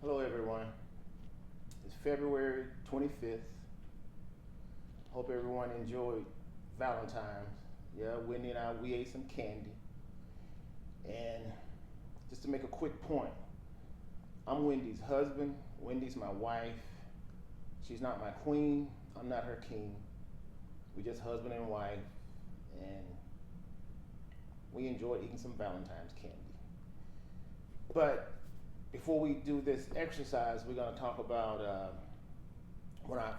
Hello everyone. It's February 25th. Hope everyone enjoyed Valentine's. Yeah, Wendy and we ate some candy. And just to make a quick point, I'm Wendy's husband. Wendy's my wife. She's not my queen. I'm not her king. We just husband and wife. And we enjoyed eating some Valentine's candy. But before we do this exercise, we're going to talk about when I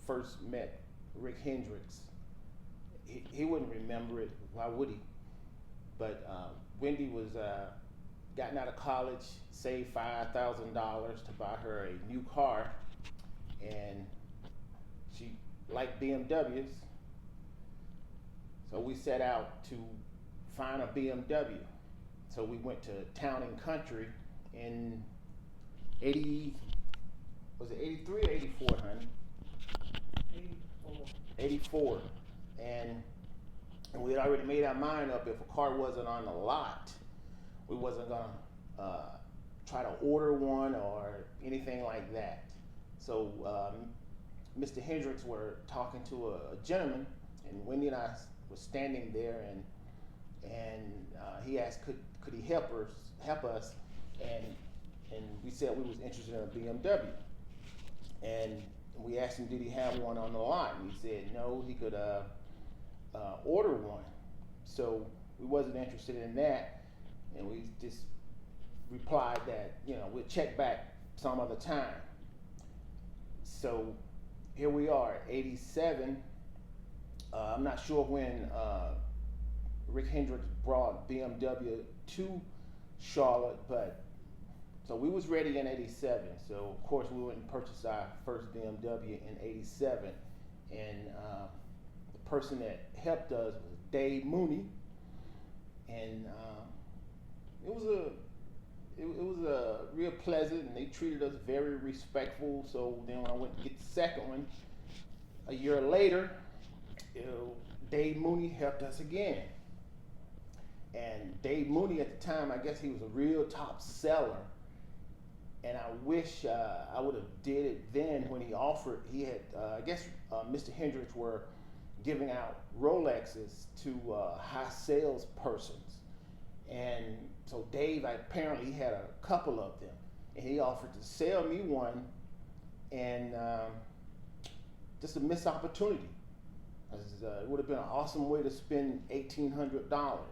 first met Rick Hendrix. He wouldn't remember it. Why would he? But Wendy was gotten out of college, saved $5,000 to buy her a new car, and she liked BMWs. So we set out to find a BMW. So we went to Town and Country in 83 or 84, honey? 84. And we had already made our mind up, if a car wasn't on the lot, we wasn't gonna try to order one or anything like that. So Mr. Hendrix were talking to a gentleman, and Wendy and I were standing there, and he asked could he help us, and we said we was interested in a BMW. And we asked him, did he have one on the lot? And he said no, he could order one. So we wasn't interested in that, and we just replied that, we'll check back some other time. So here we are, 87. I'm not sure when Rick Hendrix brought BMW to Charlotte, but so we was ready in 87. So of course we went and purchased our first BMW in 87, and the person that helped us was Dave Mooney, and it was a real pleasant, and they treated us very respectful. So then when I went to get the second one a year later, Dave Mooney helped us again. And Dave Mooney at the time, I guess he was a real top seller, and I wish I would have did it then when he offered. He had, I guess, Mr. Hendrix were giving out Rolexes to high sales persons, and so Dave apparently had a couple of them, and he offered to sell me one, and just a missed opportunity. It would have been an awesome way to spend $1,800.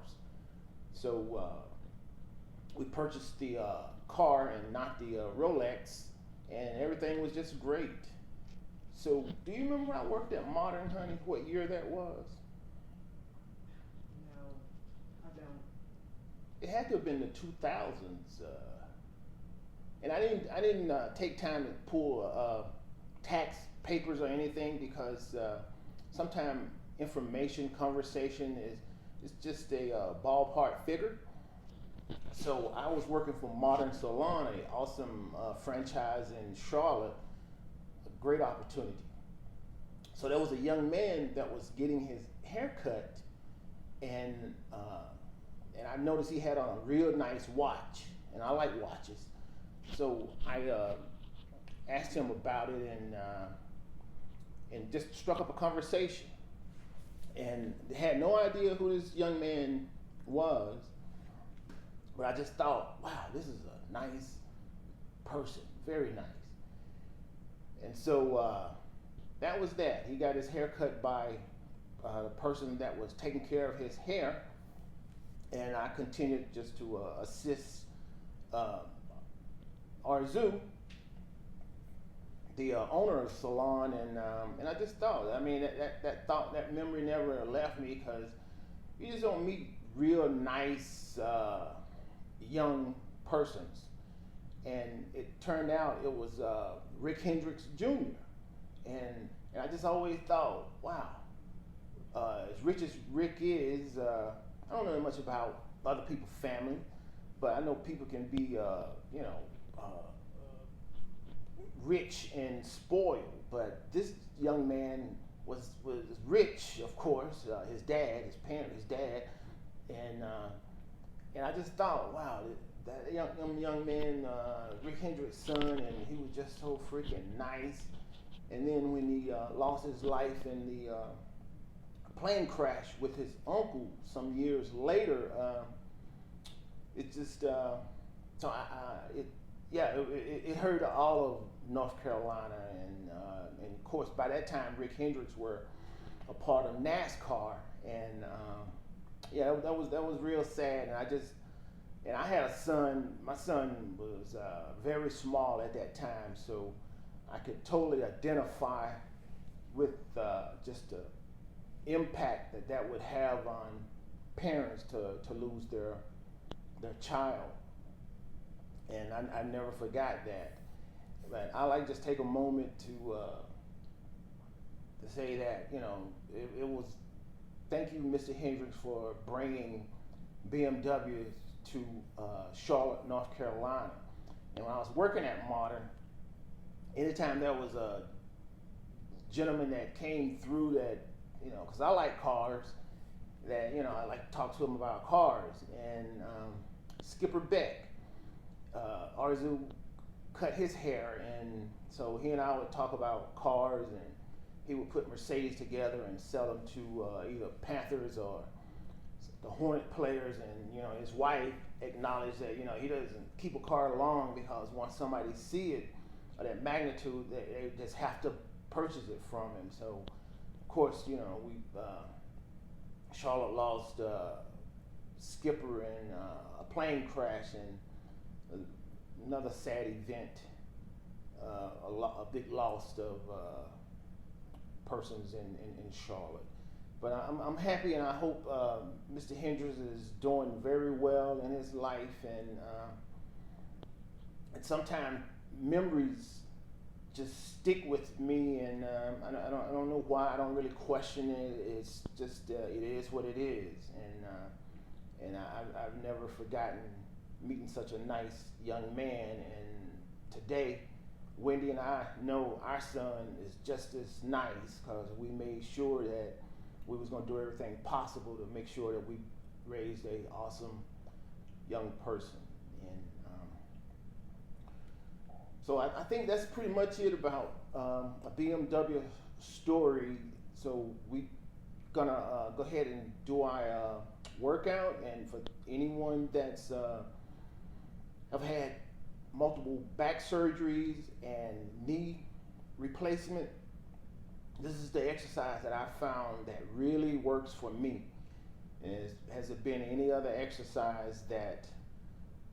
So we purchased the car and not the Rolex, and everything was just great. So do you remember when I worked at Modern, honey? What year that was? No, I don't. It had to have been the 2000s. And I didn't take time to pull tax papers or anything, because sometimes information, conversation is just a ballpark figure. So I was working for Modern Salon, an awesome franchise in Charlotte, a great opportunity. So there was a young man that was getting his hair cut, and I noticed he had on a real nice watch, and I like watches. So I asked him about it, and just struck up a conversation, and had no idea who this young man was, but I just thought, wow, this is a nice person, very nice. And so that was that. He got his hair cut by the person that was taking care of his hair, and I continued just to assist Arzu, the owner of the salon, and I just thought, that memory never left me, because you just don't meet real nice young persons. And it turned out it was Rick Hendrix Jr. And I just always thought, wow, as rich as Rick is, I don't know much about other people's family, but I know people can be, rich and spoiled. But this young man was rich, of course. His dad, and I just thought, wow, that young man, Rick Hendrix' son, and he was just so freaking nice. And then when he lost his life in the plane crash with his uncle some years later, it just it hurt all of North Carolina, and of course by that time Rick Hendrix were a part of NASCAR, and that was real sad. And I had a son. My son was very small at that time, so I could totally identify with just the impact that would have on parents to lose their child. And I never forgot that. But I like just take a moment to say that, it was, thank you, Mr. Hendrix, for bringing BMW to Charlotte, North Carolina. And when I was working at Modern, anytime there was a gentleman that came through that, because I like cars, that, I like to talk to him about cars. And Skipper Beck, Arzu cut his hair, and so he and I would talk about cars, and he would put Mercedes together and sell them to either Panthers or the Hornet players. And his wife acknowledged that he doesn't keep a car long, because once somebody see it of that magnitude, they just have to purchase it from him. So of course, we Charlotte lost Skipper in a plane crash, and another sad event, a big loss of persons in Charlotte. But I'm happy, and I hope Mr. Hendrix is doing very well in his life, and sometimes memories just stick with me, and I don't know why. I don't really question it. It's just it is what it is, and I've never forgotten meeting such a nice young man. And today, Wendy and I know our son is just as nice, because we made sure that we was going to do everything possible to make sure that we raised a awesome young person. And so I think that's pretty much it about a BMW story. So we gonna go ahead and do our workout. And for anyone that's have had multiple back surgeries and knee replacement, this is the exercise that I found that really works for me. Has it been any other exercise that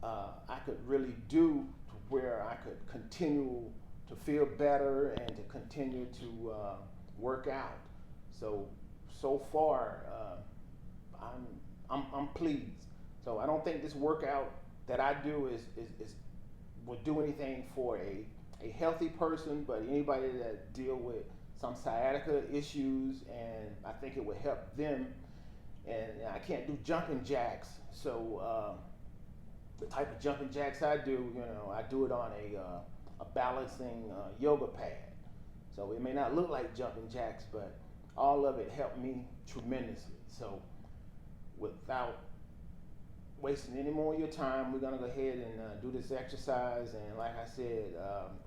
I could really do to where I could continue to feel better and to continue to work out? So far, I'm pleased. So I don't think this workout that I do will do anything for a healthy person, but anybody that deal with some sciatica issues, and I think it would help them. And I can't do jumping jacks, so the type of jumping jacks I do, I do it on a balancing yoga pad. So it may not look like jumping jacks, but all of it helped me tremendously. So without wasting any more of your time, we're gonna go ahead and do this exercise. And like I said,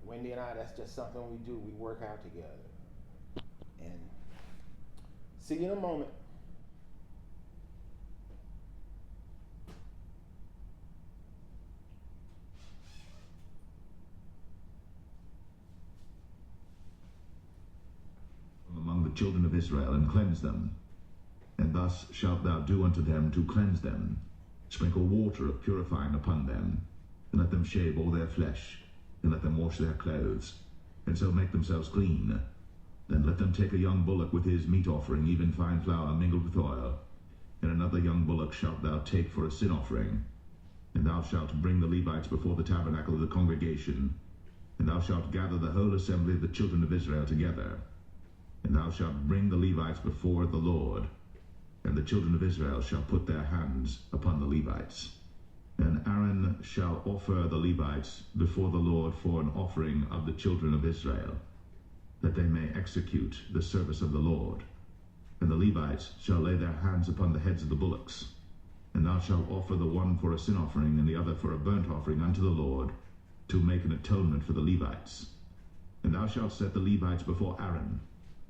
Wendy and I, that's just something we do. We work out together. And see you in a moment. Among the children of Israel, and cleanse them. And thus shalt thou do unto them to cleanse them. Sprinkle water of purifying upon them, and let them shave all their flesh, and let them wash their clothes, and so make themselves clean. Then let them take a young bullock with his meat offering, even fine flour mingled with oil. And another young bullock shalt thou take for a sin offering. And thou shalt bring the Levites before the tabernacle of the congregation. And thou shalt gather the whole assembly of the children of Israel together. And thou shalt bring the Levites before the Lord. And the children of Israel shall put their hands upon the Levites. And Aaron shall offer the Levites before the Lord for an offering of the children of Israel, that they may execute the service of the Lord. And the Levites shall lay their hands upon the heads of the bullocks, And thou shalt offer the one for a sin offering and the other for a burnt offering unto the Lord, to make an atonement for the Levites. And thou shalt set the Levites before Aaron,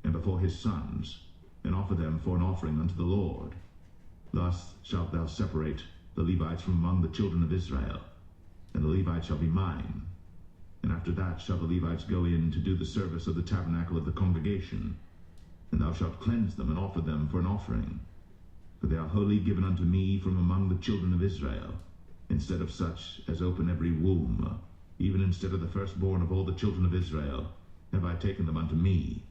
and before his sons, and offer them for an offering unto the Lord. Thus shalt thou separate the Levites from among the children of Israel, and the Levites shall be mine. And after that shall the Levites go in to do the service of the tabernacle of the congregation, and thou shalt cleanse them and offer them for an offering. For they are wholly given unto me from among the children of Israel, instead of such as open every womb, even instead of the firstborn of all the children of Israel, have I taken them unto me.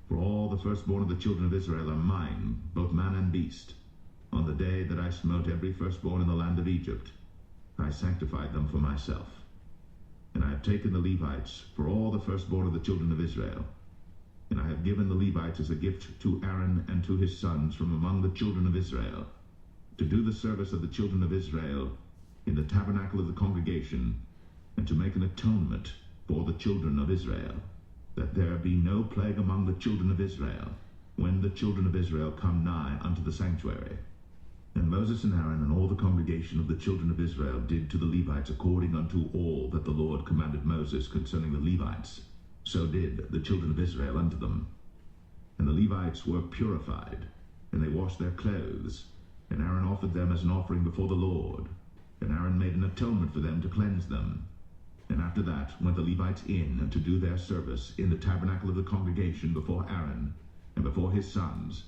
For all the firstborn of the children of Israel are mine, both man and beast. On the day that I smote every firstborn in the land of Egypt, I sanctified them for myself. And I have taken the Levites for all the firstborn of the children of Israel, and I have given the Levites as a gift to Aaron and to his sons from among the children of Israel, to do the service of the children of Israel in the tabernacle of the congregation, and to make an atonement for the children of Israel, that there be no plague among the children of Israel, when the children of Israel come nigh unto the sanctuary. And Moses and Aaron and all the congregation of the children of Israel did to the Levites according unto all that the Lord commanded Moses concerning the Levites. So did the children of Israel unto them. And the Levites were purified, and they washed their clothes, and Aaron offered them as an offering before the Lord. And Aaron made an atonement for them to cleanse them. And after that went the Levites in to do their service in the tabernacle of the congregation before Aaron and before his sons,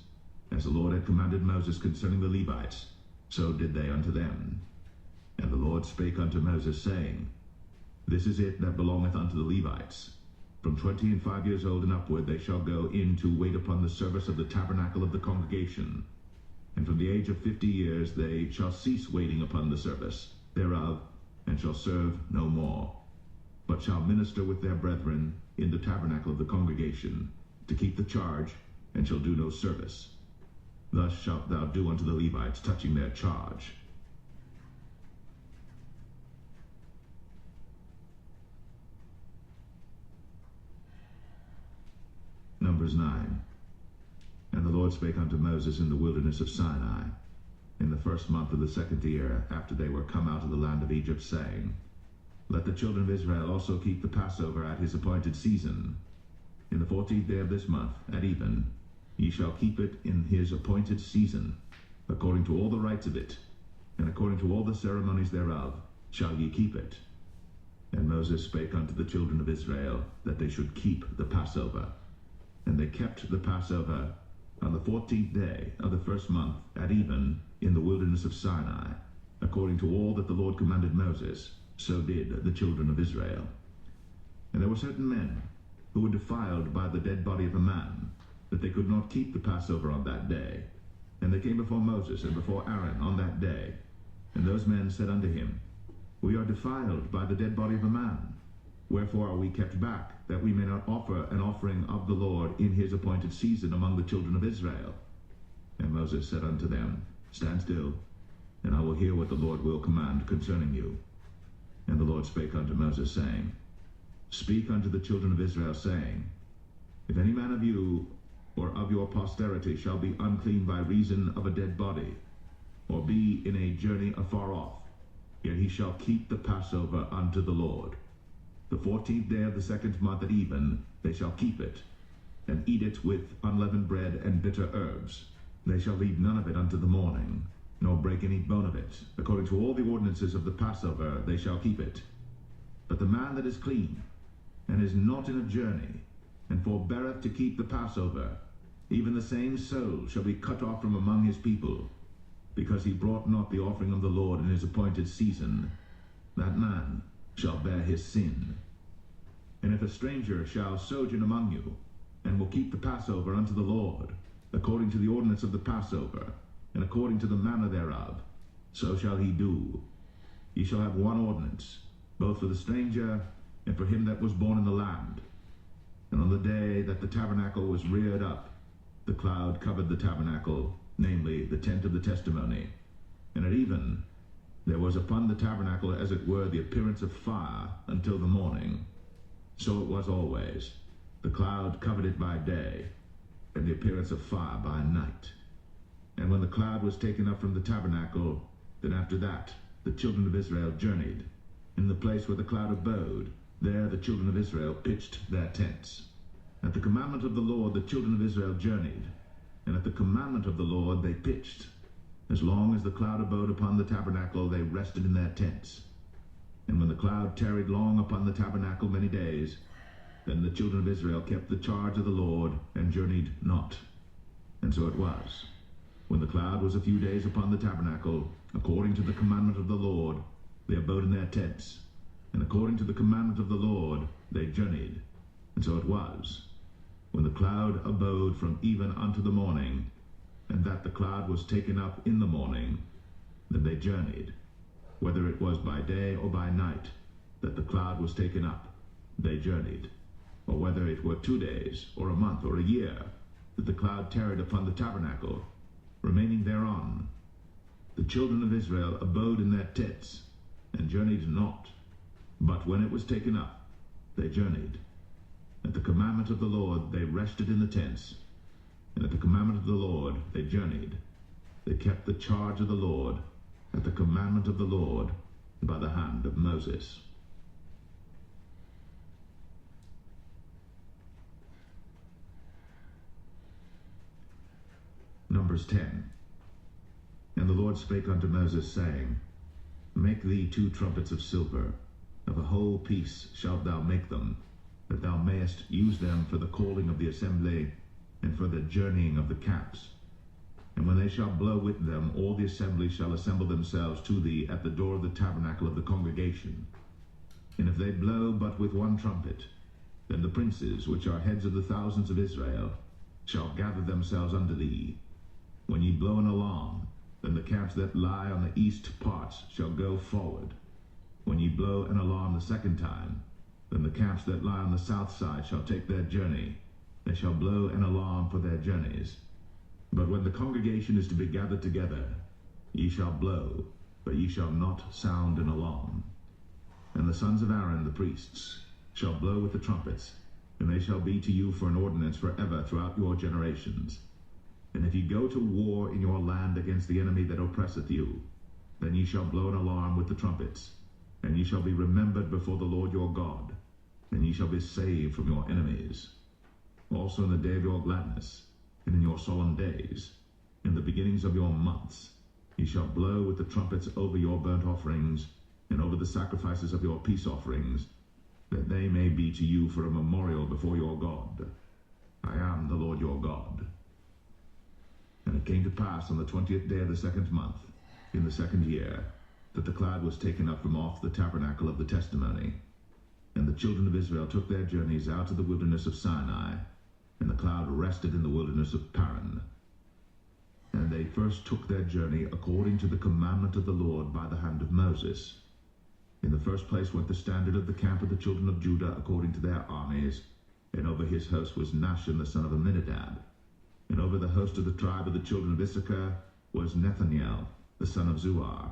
as the Lord had commanded Moses concerning the Levites, so did they unto them. And the Lord spake unto Moses, saying, This is it that belongeth unto the Levites. From 25 years old and upward they shall go in to wait upon the service of the tabernacle of the congregation. And from the age of 50 years they shall cease waiting upon the service thereof, and shall serve no more, but shall minister with their brethren in the tabernacle of the congregation, to keep the charge, and shall do no service. Thus shalt thou do unto the Levites touching their charge. Numbers 9. And the Lord spake unto Moses in the wilderness of Sinai, in the first month of the second year, after they were come out of the land of Egypt, saying, Let the children of Israel also keep the Passover at his appointed season. In the 14th day of this month, at even, ye shall keep it in his appointed season, according to all the rites of it, and according to all the ceremonies thereof, shall ye keep it. And Moses spake unto the children of Israel, that they should keep the Passover. And they kept the Passover on the 14th day of the first month, at even, in the wilderness of Sinai, according to all that the Lord commanded Moses, so did the children of Israel. And there were certain men who were defiled by the dead body of a man, that they could not keep the Passover on that day. And they came before Moses and before Aaron on that day. And those men said unto him, We are defiled by the dead body of a man. Wherefore are we kept back, that we may not offer an offering of the Lord in his appointed season among the children of Israel? And Moses said unto them, Stand still, and I will hear what the Lord will command concerning you. And the Lord spake unto Moses, saying, Speak unto the children of Israel, saying, If any man of you or of your posterity shall be unclean by reason of a dead body, or be in a journey afar off, yet he shall keep the Passover unto the Lord. The 14th day of the second month at even they shall keep it, and eat it with unleavened bread and bitter herbs. They shall leave none of it unto the morning, nor break any bone of it. According to all the ordinances of the Passover they shall keep it. But the man that is clean, and is not in a journey, and forbeareth to keep the Passover, even the same soul shall be cut off from among his people, because he brought not the offering of the Lord in his appointed season. That man shall bear his sin. And if a stranger shall sojourn among you, and will keep the Passover unto the Lord, according to the ordinance of the Passover, and according to the manner thereof, so shall he do. Ye shall have one ordinance, both for the stranger and for him that was born in the land. And on the day that the tabernacle was reared up, the cloud covered the tabernacle, namely the tent of the testimony. And at even there was upon the tabernacle as it were the appearance of fire until the morning. So it was always. The cloud covered it by day, and the appearance of fire by night. And when the cloud was taken up from the tabernacle, then after that the children of Israel journeyed. In the place where the cloud abode, there the children of Israel pitched their tents. At the commandment of the Lord the children of Israel journeyed, and at the commandment of the Lord they pitched. As long as the cloud abode upon the tabernacle, they rested in their tents. And when the cloud tarried long upon the tabernacle many days, then the children of Israel kept the charge of the Lord, and journeyed not. And so it was, when the cloud was a few days upon the tabernacle, according to the commandment of the Lord, they abode in their tents, and according to the commandment of the Lord they journeyed. And so it was, when the cloud abode from even unto the morning, and that the cloud was taken up in the morning, that they journeyed. Whether it was by day or by night that the cloud was taken up, they journeyed. Or whether it were 2 days, or a month, or a year, that the cloud tarried upon the tabernacle, remaining thereon, the children of Israel abode in their tents, and journeyed not. But when it was taken up, they journeyed. At the commandment of the Lord they rested in the tents, and at the commandment of the Lord they journeyed. They kept the charge of the Lord, at the commandment of the Lord, by the hand of Moses. Numbers 10. And the Lord spake unto Moses, saying, Make thee 2 trumpets of silver, of a whole piece shalt thou make them, that thou mayest use them for the calling of the assembly, and for the journeying of the camps. And when they shall blow with them, all the assembly shall assemble themselves to thee at the door of the tabernacle of the congregation. And if they blow but with 1 trumpet, then the princes, which are heads of the thousands of Israel, shall gather themselves unto thee. When ye blow an alarm, then the camps that lie on the east parts shall go forward. When ye blow an alarm the 2nd time, then the camps that lie on the south side shall take their journey. They shall blow an alarm for their journeys. But when the congregation is to be gathered together, ye shall blow, but ye shall not sound an alarm. And the sons of Aaron the priests shall blow with the trumpets, and they shall be to you for an ordinance forever throughout your generations. And if ye go to war in your land against the enemy that oppresseth you, then ye shall blow an alarm with the trumpets, and ye shall be remembered before the Lord your God, and ye shall be saved from your enemies. Also in the day of your gladness, and in your solemn days, in the beginnings of your months, ye shall blow with the trumpets over your burnt offerings, and over the sacrifices of your peace offerings, that they may be to you for a memorial before your God. I am the Lord your God. And it came to pass on the 20th day of the 2nd month, in the 2nd year, that the cloud was taken up from off the tabernacle of the testimony. And the children of Israel took their journeys out of the wilderness of Sinai, and the cloud rested in the wilderness of Paran. And they first took their journey according to the commandment of the Lord by the hand of Moses. In the first place went the standard of the camp of the children of Judah according to their armies, and over his host was Nahshon the son of Amminadab. And over the host of the tribe of the children of Issachar was Nethaniel the son of Zuar.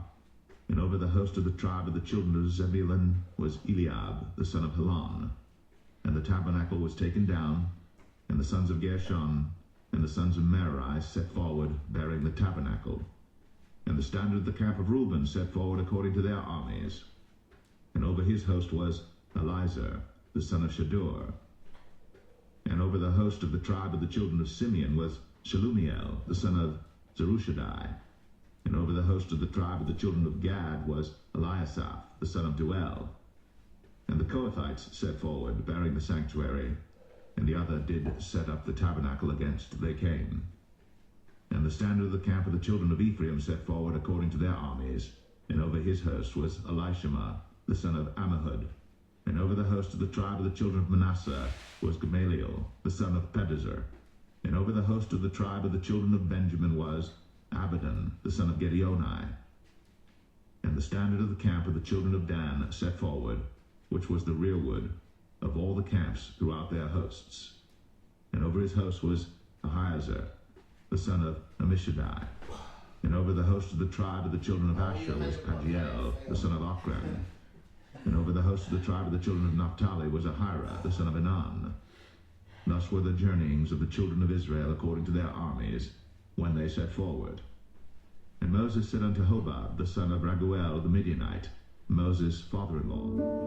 And over the host of the tribe of the children of Zebulun was Eliab the son of Helon. And the tabernacle was taken down, and the sons of Gershon and the sons of Merari set forward, bearing the tabernacle. And the standard of the camp of Reuben set forward according to their armies. And over his host was Elizur the son of Shadur. And over the host of the tribe of the children of Simeon was Shelumiel the son of Zerushadai. And over the host of the tribe of the children of Gad was Eliasaph the son of Duel. And the Kohathites set forward, bearing the sanctuary, and the other did set up the tabernacle against they came. And the standard of the camp of the children of Ephraim set forward according to their armies, and over his host was Elishama the son of Ammihud. And over the host of the tribe of the children of Manasseh was Gamaliel the son of Pedazur. And over the host of the tribe of the children of Benjamin was Abidan the son of Gideoni. And the standard of the camp of the children of Dan set forward, which was the rearward of all the camps throughout their hosts. And over his host was Ahiezer the son of Ammishaddai. And over the host of the tribe of the children of Asher was Pagiel the son of Ochran. And over the host of the tribe of the children of Naphtali was Ahira the son of Enan. Thus were the journeyings of the children of Israel according to their armies, when they set forward. And Moses said unto Hobab, the son of Raguel the Midianite, Moses' father-in-law,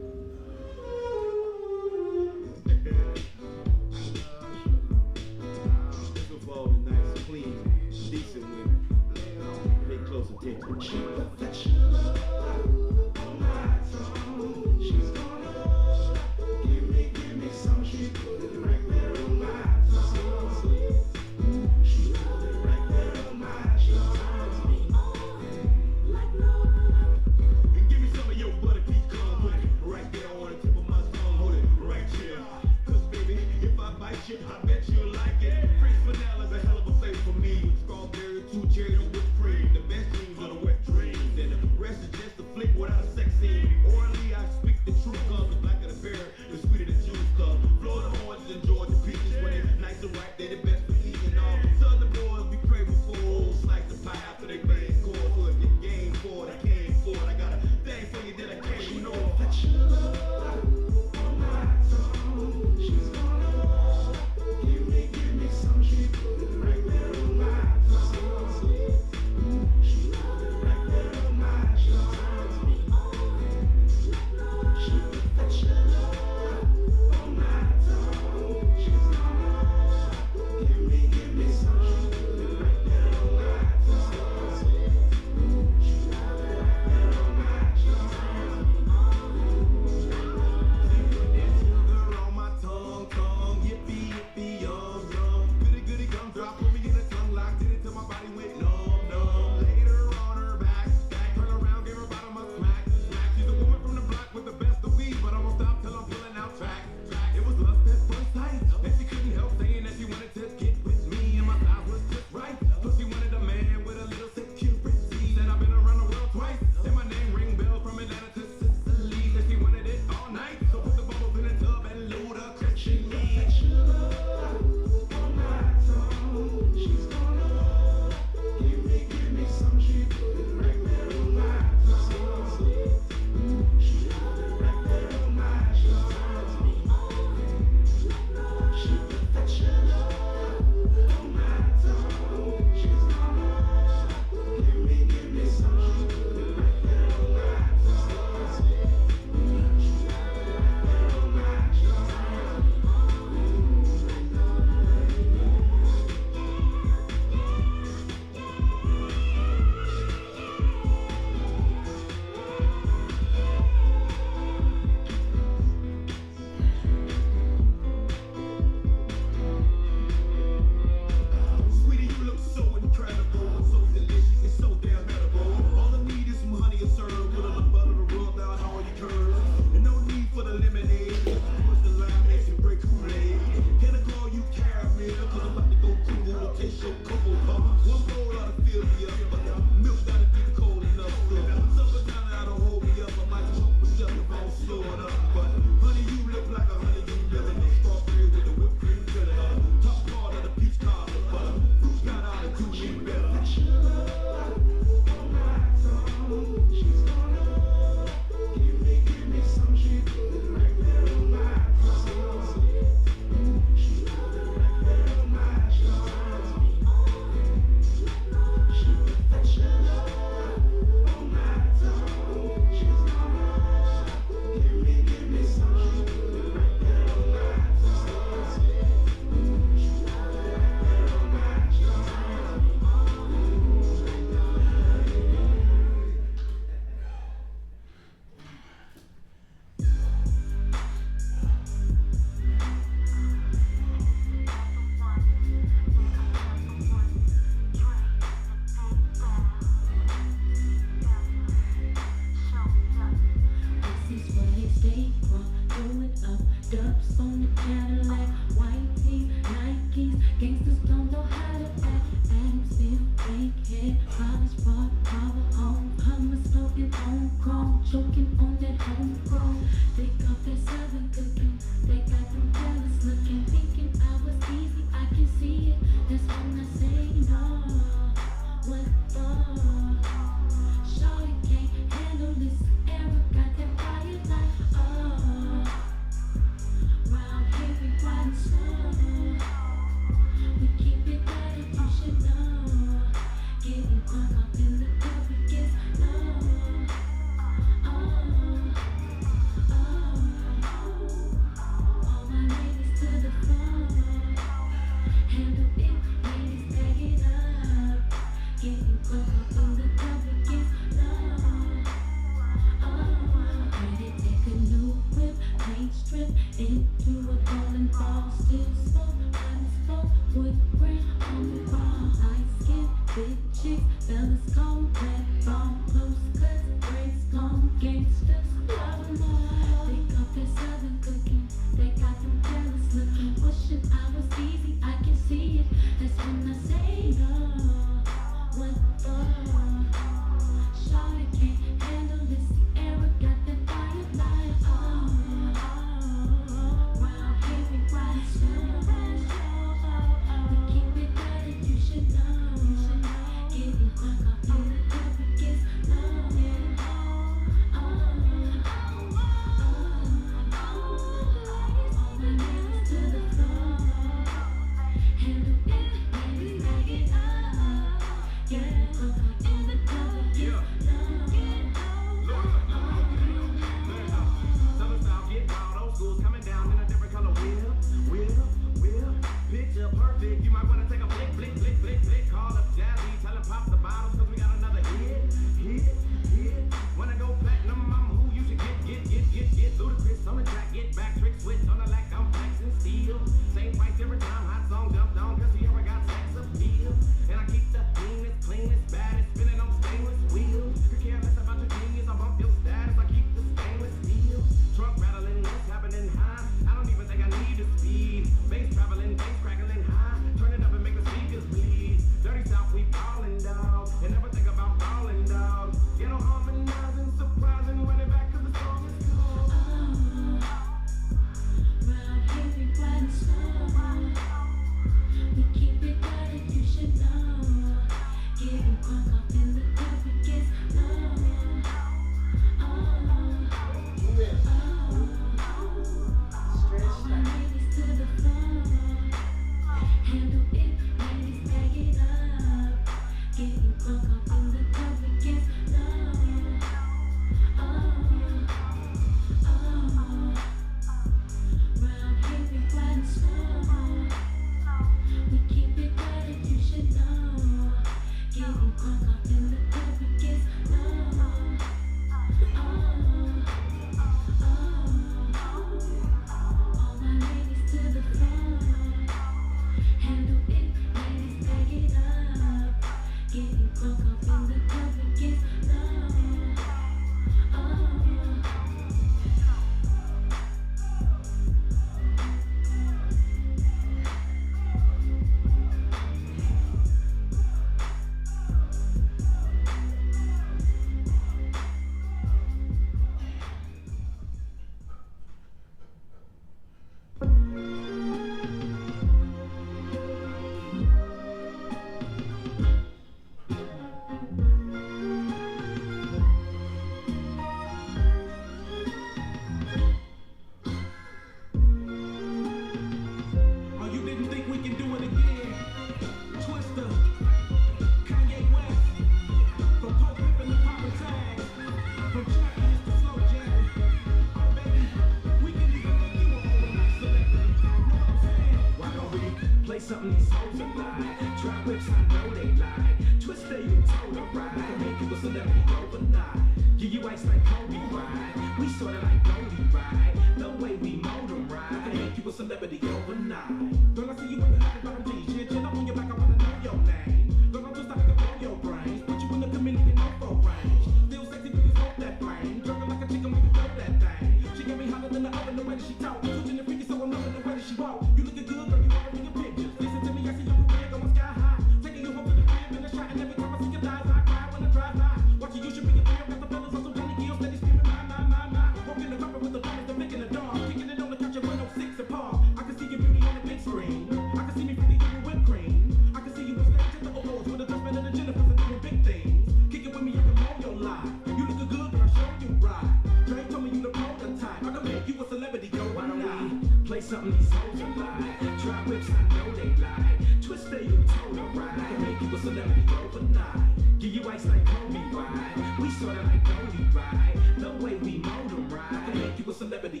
something these hoes are like. Try whips, I know they lie. Twister, you told her right. I can make you a celebrity overnight. Give you ice like Kobe, right? We sorta like Goldie, right? The way we mold them, right? I can make you a celebrity